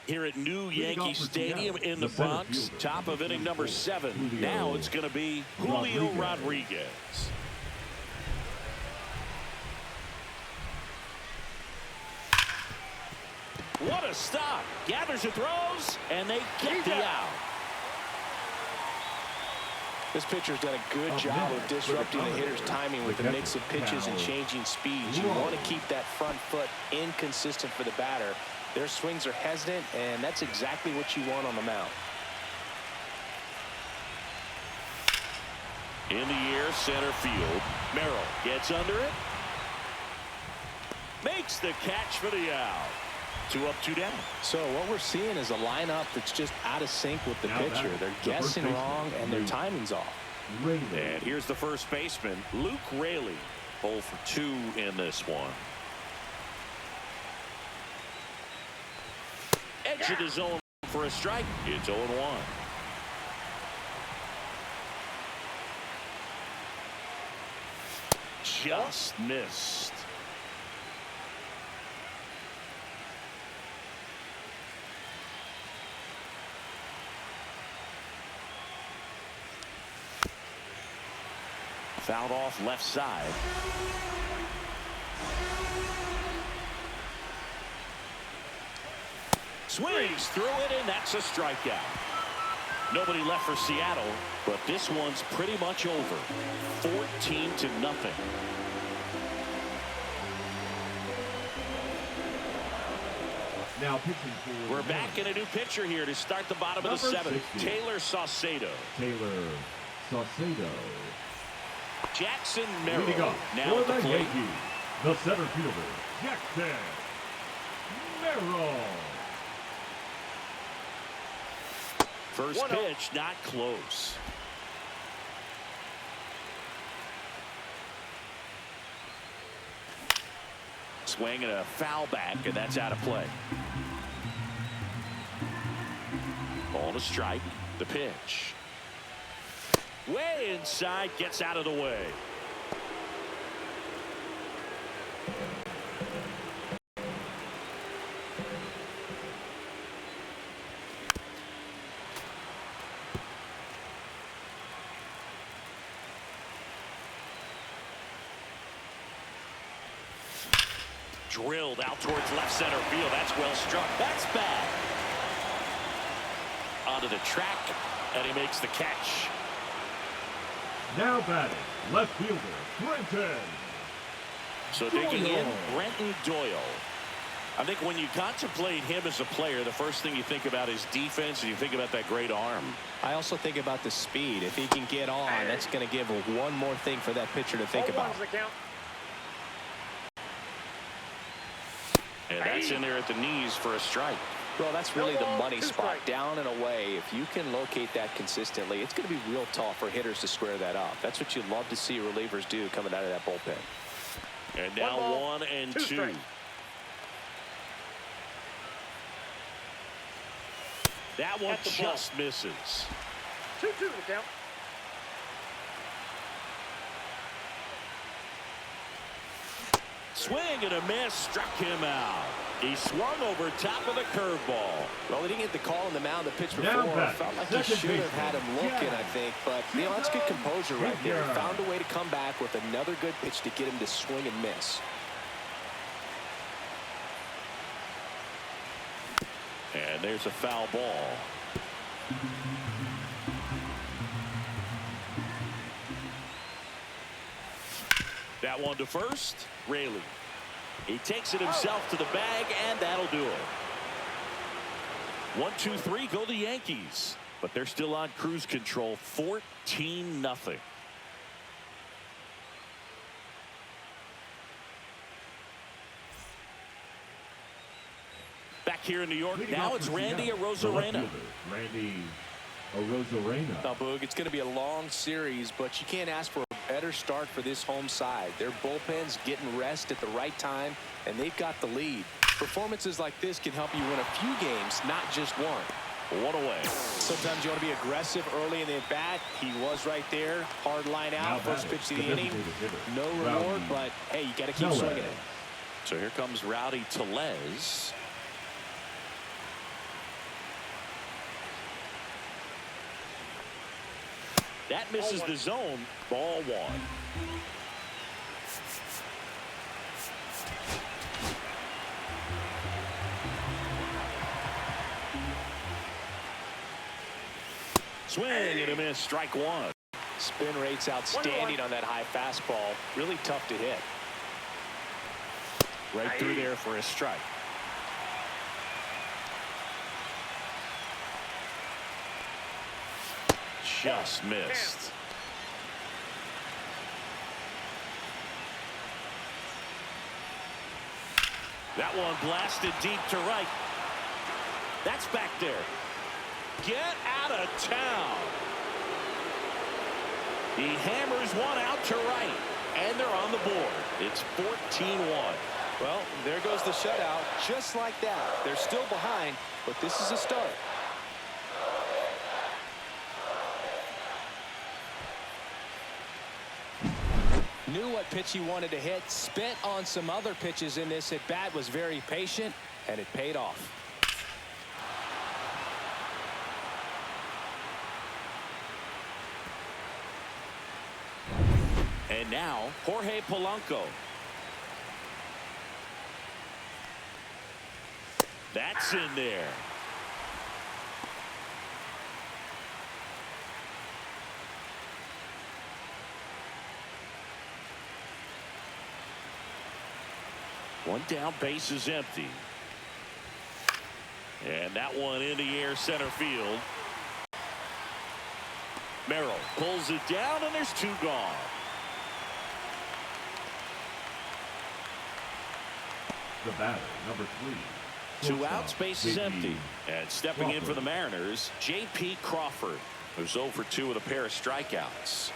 Speaker 1: Here at New Yankee Stadium in the Bronx, top of inning number 7. Now it's going to be Julio Rodriguez. What a stop. Gathers and throws, and they get the out.
Speaker 3: This pitcher's done a good job of disrupting the hitter's timing with a mix of pitches and changing speeds. You want to keep that front foot inconsistent for the batter. Their swings are hesitant, and that's exactly what you want on the mound.
Speaker 1: In the air, center field. Merrill gets under it. Makes the catch for the out. 2 up, 2 down.
Speaker 2: So what we're seeing is a lineup that's just out of sync with the
Speaker 4: Now
Speaker 2: pitcher.
Speaker 4: back,
Speaker 2: They're
Speaker 4: the first
Speaker 2: guessing
Speaker 4: baseman,
Speaker 2: wrong, and their
Speaker 4: Luke
Speaker 2: timing's off.
Speaker 1: And here's the first baseman, Luke Raley. 0 for 2 in this one. Edge of the zone for a strike. It's 0-1. Just missed. Fouled off left side. Swings through it, and that's a strikeout. Nobody left for Seattle, but this one's pretty much over. 14-0.
Speaker 4: Now pitching for
Speaker 1: We're back in a new pitcher here to start the bottom of the
Speaker 4: Number
Speaker 1: seventh.
Speaker 4: 60.
Speaker 1: Taylor Saucedo.
Speaker 4: Taylor Saucedo.
Speaker 1: Jackson Merrill
Speaker 4: Leading off
Speaker 1: now at
Speaker 4: for
Speaker 1: the
Speaker 4: the
Speaker 1: plate.
Speaker 4: Yankees, the center fielder, Jackson Merrill.
Speaker 1: First
Speaker 5: 1-0.
Speaker 1: pitch, not close. Swing and a foul back, and that's out of play. Ball to strike. The pitch. Way inside, gets out of the way. Drilled out towards left center field. That's well struck. That's bad. Onto the track, and he makes the catch.
Speaker 4: Now batting, left fielder, Brenton.
Speaker 1: So digging in,
Speaker 4: Doyle.
Speaker 1: Brenton Doyle. I think when you contemplate him as a player, the first thing you think about is defense, and you think about that great arm.
Speaker 2: I also think about the speed. If he can get on, that's going to give one more thing for that pitcher to think about.
Speaker 5: 0-1's the count.
Speaker 1: And that's in there at the knees for a strike.
Speaker 2: Well, that's really the money
Speaker 5: 2
Speaker 2: spot,
Speaker 5: strike.
Speaker 2: down and away. If you can locate that consistently, it's going to be real tough for hitters to square that up. That's what you love to see relievers do coming out of that bullpen.
Speaker 1: And now
Speaker 5: 1
Speaker 1: 1
Speaker 5: 2
Speaker 1: 2.
Speaker 5: strike.
Speaker 1: That one
Speaker 5: At the
Speaker 1: just misses.
Speaker 5: 2-2 the count.
Speaker 1: Swing and a miss, struck him out. He swung over top of the curveball.
Speaker 2: Well, he didn't get the call on the mound the pitch
Speaker 4: Now
Speaker 2: before.
Speaker 4: back,
Speaker 2: Felt like he
Speaker 4: second
Speaker 2: should have had him
Speaker 4: baseman,
Speaker 2: looking,
Speaker 4: Jack.
Speaker 2: I think. But, you know, that's good composure right there. He
Speaker 4: Yeah.
Speaker 2: found a way to come back with another good pitch to get him to swing and miss.
Speaker 1: And there's a foul ball. That one to first, Raley. He takes it himself to the bag, and that'll do it. 1 2 3 go the Yankees, but they're still on cruise control. 14-0. Back here in New York,
Speaker 4: Leading
Speaker 1: now
Speaker 4: off
Speaker 1: it's
Speaker 4: for
Speaker 1: Randy
Speaker 4: Seattle, the left
Speaker 1: Arozarena.
Speaker 4: fielder, Randy Arozarena.
Speaker 3: Now, Boog, it's going to be a long series, but you can't ask for a better start for this home side. Their bullpen's getting rest at the right time, and they've got the lead. Performances like this can help you win a few games, not just one.
Speaker 1: One away.
Speaker 2: Sometimes you want to be aggressive early in the at-bat. He was right there. Hard line
Speaker 4: Now
Speaker 2: out. First
Speaker 4: batting,
Speaker 2: pitch of
Speaker 4: the
Speaker 2: the inning.
Speaker 4: designated hitter,
Speaker 2: No
Speaker 4: Rowdy
Speaker 2: reward, but, hey, you got to keep
Speaker 4: Tellez.
Speaker 2: swinging it.
Speaker 1: So here comes Rowdy Tellez. That misses the zone. Ball 1. Swing and a miss. Strike 1.
Speaker 2: Spin rate's outstanding on that high fastball. Really tough to hit.
Speaker 1: Right through there for a strike. Just missed. That one blasted deep to right. That's back there. Get out of town. He hammers one out to right, and they're on the board. It's 14-1.
Speaker 3: Well, there goes the shutout. Just like that. They're still behind, but this is a start.
Speaker 2: Knew what pitch he wanted to hit. Spent on some other pitches in this at-bat. Was very patient, and it paid off.
Speaker 1: And now Jorge Polanco. That's in there. One down, base is empty. And that one in the air, center field. Merrill pulls it down, and there's 2 gone.
Speaker 4: The batter, number 3.
Speaker 1: 2 outs, base is empty. And stepping in for the Mariners, J.P. Crawford, who's 0 for 2 with a pair of strikeouts.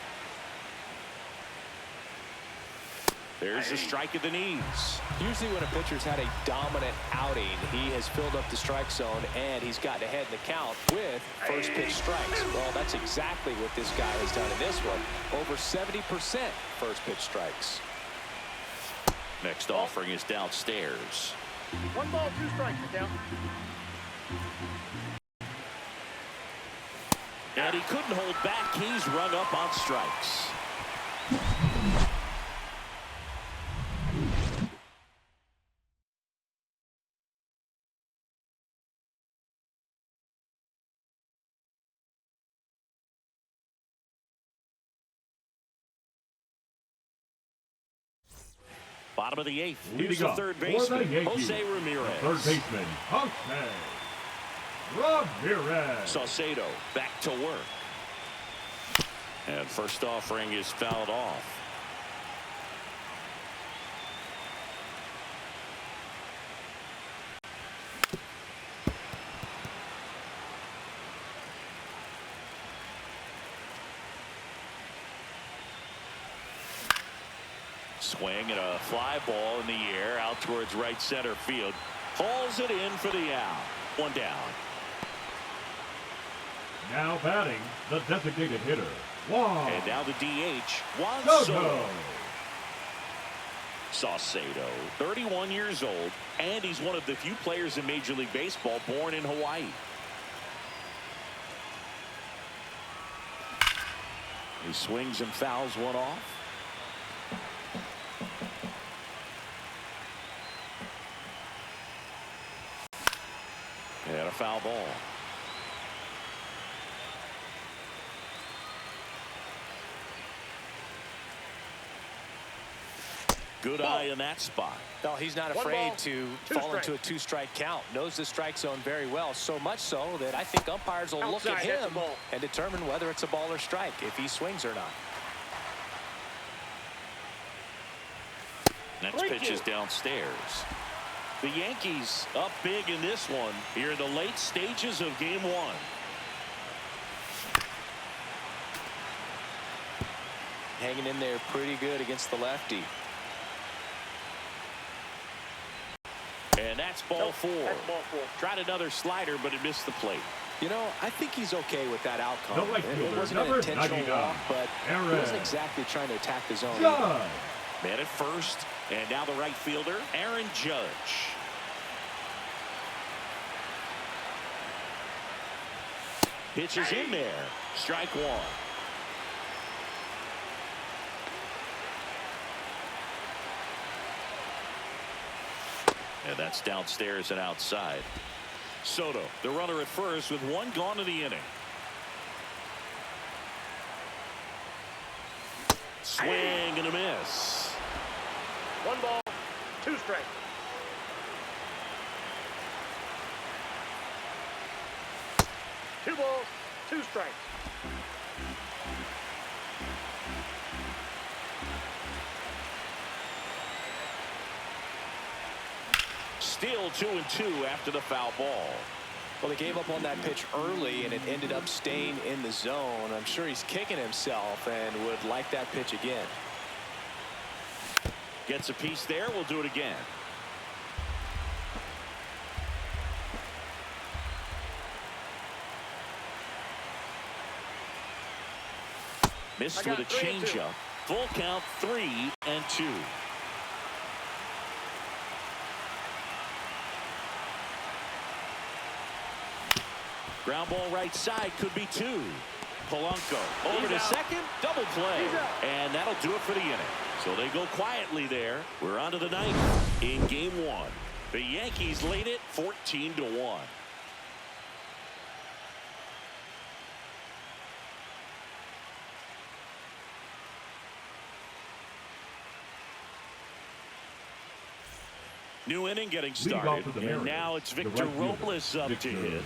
Speaker 1: There's a strike at the knees.
Speaker 3: Usually when a pitcher's had a dominant outing, he has filled up the strike zone and he's gotten ahead in the count with first pitch strikes. Well, that's exactly what this guy has done in this one. Over 70% first pitch strikes.
Speaker 1: Next offering is downstairs.
Speaker 5: 1 ball, 2 strikes, the count.
Speaker 1: And he couldn't hold back. He's rung up on strikes. Bottom of the 8th. Here's the third baseman, Jose Ramirez.
Speaker 4: Third baseman, Jose Ramirez.
Speaker 1: Saucedo back to work. And first offering is fouled off. Swing and a fly ball in the air out towards right center field. Hauls it in for the out. 1 down.
Speaker 4: Now batting, the designated hitter, Juan
Speaker 1: And now the DH, Juan
Speaker 4: Soto.
Speaker 1: Saucedo, 31 years old, and he's one of the few players in Major League Baseball born in Hawaii. He swings and fouls one off. And a foul ball. Good eye in that spot.
Speaker 3: No, he's not
Speaker 5: 1
Speaker 3: afraid
Speaker 5: ball,
Speaker 3: to
Speaker 5: 2
Speaker 3: fall
Speaker 5: strikes.
Speaker 3: into a 2-strike count. Knows the strike zone very well, so much so that I think umpires will look at
Speaker 5: Outside, that's a
Speaker 3: him
Speaker 5: ball.
Speaker 3: and determine whether it's a ball or strike, if he swings or not.
Speaker 1: Next pitch is downstairs. The Yankees up big in this one here in the late stages of game 1.
Speaker 3: Hanging in there pretty good against the lefty.
Speaker 1: And that's ball 4.
Speaker 5: That's ball 4.
Speaker 1: Tried another slider, but it missed the plate.
Speaker 3: You know, I think he's okay with that outcome.
Speaker 4: The right
Speaker 3: It
Speaker 4: fielder,
Speaker 3: wasn't an
Speaker 4: number
Speaker 3: intentional
Speaker 4: 99,
Speaker 3: walk, but he
Speaker 4: Aaron
Speaker 3: wasn't exactly trying to attack the zone.
Speaker 4: Judge.
Speaker 1: Man at first, and now the right fielder, Aaron Judge. Pitches in there. Strike 1. And that's downstairs and outside. Soto, the runner at first with 1 gone in the inning. Swing and a miss.
Speaker 5: 1 ball, 2 strikes. Two balls, 2 strikes.
Speaker 1: Still 2-2 after the foul ball.
Speaker 3: Well, they gave up on that pitch early, and it ended up staying in the zone. I'm sure he's kicking himself and would like that pitch again.
Speaker 1: Gets a piece there. We'll do it again. Missed with a
Speaker 5: 3-2.
Speaker 1: changeup. Full count, 3-2. Ground ball right side, could be 2. Polanco over to second, double play, and that'll do it for the inning. So they go quietly there. We're on to the ninth in game one. The Yankees lead it 14-1. New inning getting started, and now it's Victor Robles up to hit.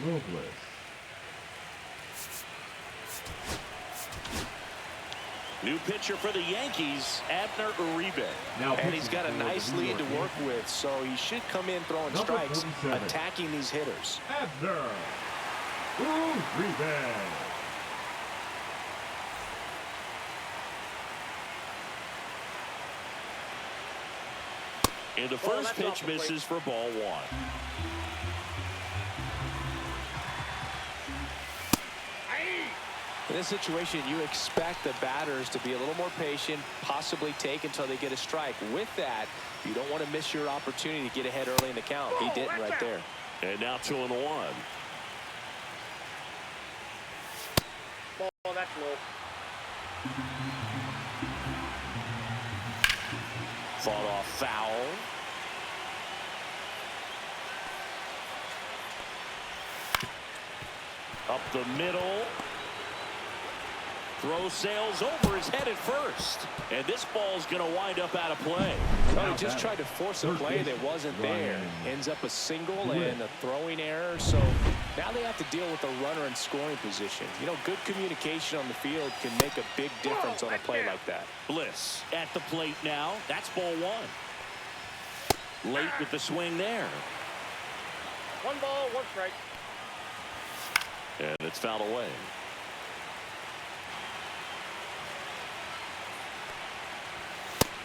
Speaker 4: Robles.
Speaker 1: New pitcher for the Yankees, Abner Uribe.
Speaker 3: And he's got a nice lead to work with, so he should come in throwing strikes, attacking these hitters.
Speaker 4: Abner Uribe.
Speaker 1: And the first pitch misses for ball one.
Speaker 3: In this situation, you expect the batters to be a little more patient, possibly take until they get a strike. With that, you don't want to miss your opportunity to get ahead early in the count. He didn't right there.
Speaker 1: And now 2-1.
Speaker 5: Ball, that's low.
Speaker 1: Fought off foul. Up the middle. Throw sails over his head at first. And this ball's going to wind up out of play.
Speaker 3: Well, he just tried to force a play that wasn't there. Ends up a single and a throwing error. So now they have to deal with a runner in scoring position. You know, good communication on the field can make a big difference on a play like that.
Speaker 1: Bliss at the plate now. That's ball one. Late with the swing there.
Speaker 5: 1 ball, 1 strike.
Speaker 1: And it's fouled away.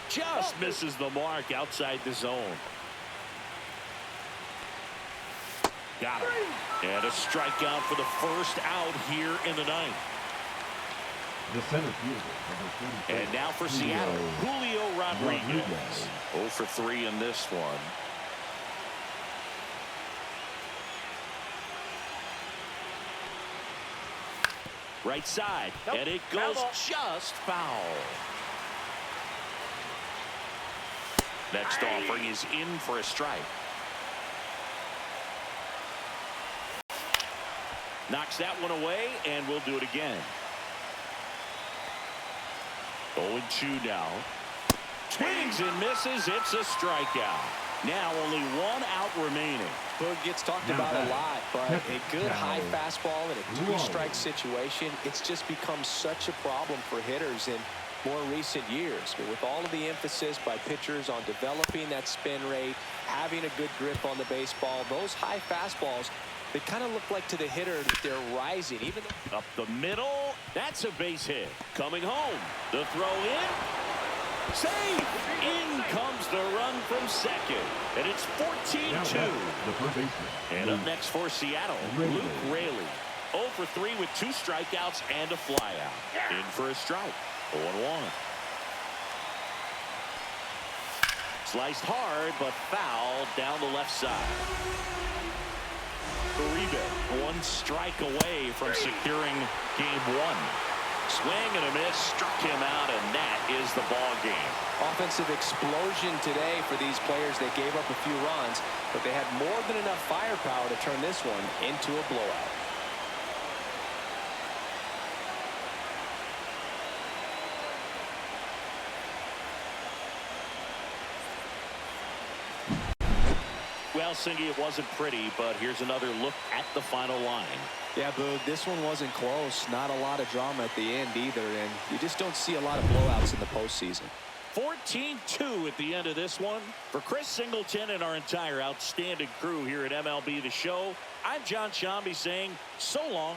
Speaker 1: Just misses the mark outside the zone. Got him. And a strikeout for the first out here in the ninth.
Speaker 4: The center fielder.
Speaker 1: And now for Seattle, Julio Rodriguez. 0 for 3 in this one. Right side, and it goes just foul. Next offering is in for a strike. Knocks that one away, and we'll do it again. 0-2 now. Swings and misses. It's a strikeout. Now only 1 out remaining.
Speaker 3: Boog gets talked about a lot, but a good high fastball in a 2-strike situation, it's just become such a problem for hitters in more recent years. But with all of the emphasis by pitchers on developing that spin rate, having a good grip on the baseball, those high fastballs, they kind of look like to the hitter that they're rising. Even
Speaker 1: up the middle, that's a base hit. Coming home, the throw in. Save! In comes the run from second. And it's 14-2. And up next for Seattle, Luke Raley. 0 for 3 with 2 strikeouts and a flyout. In for a strike. 0-1. Sliced hard, but foul down the left side. Uribe 1 strike away from securing game 1. Swing and a miss, struck him out, and that is the ball game.
Speaker 3: Offensive explosion today for these players. They gave up a few runs, but they had more than enough firepower to turn this one into a blowout.
Speaker 1: Well, Singy, it wasn't pretty, but here's another look at the final line.
Speaker 3: Yeah, Boog, this one wasn't close. Not a lot of drama at the end either, and you just don't see a lot of blowouts in the postseason.
Speaker 1: 14-2 at the end of this one. For Chris Singleton and our entire outstanding crew here at MLB The Show, I'm John Shambi saying so long.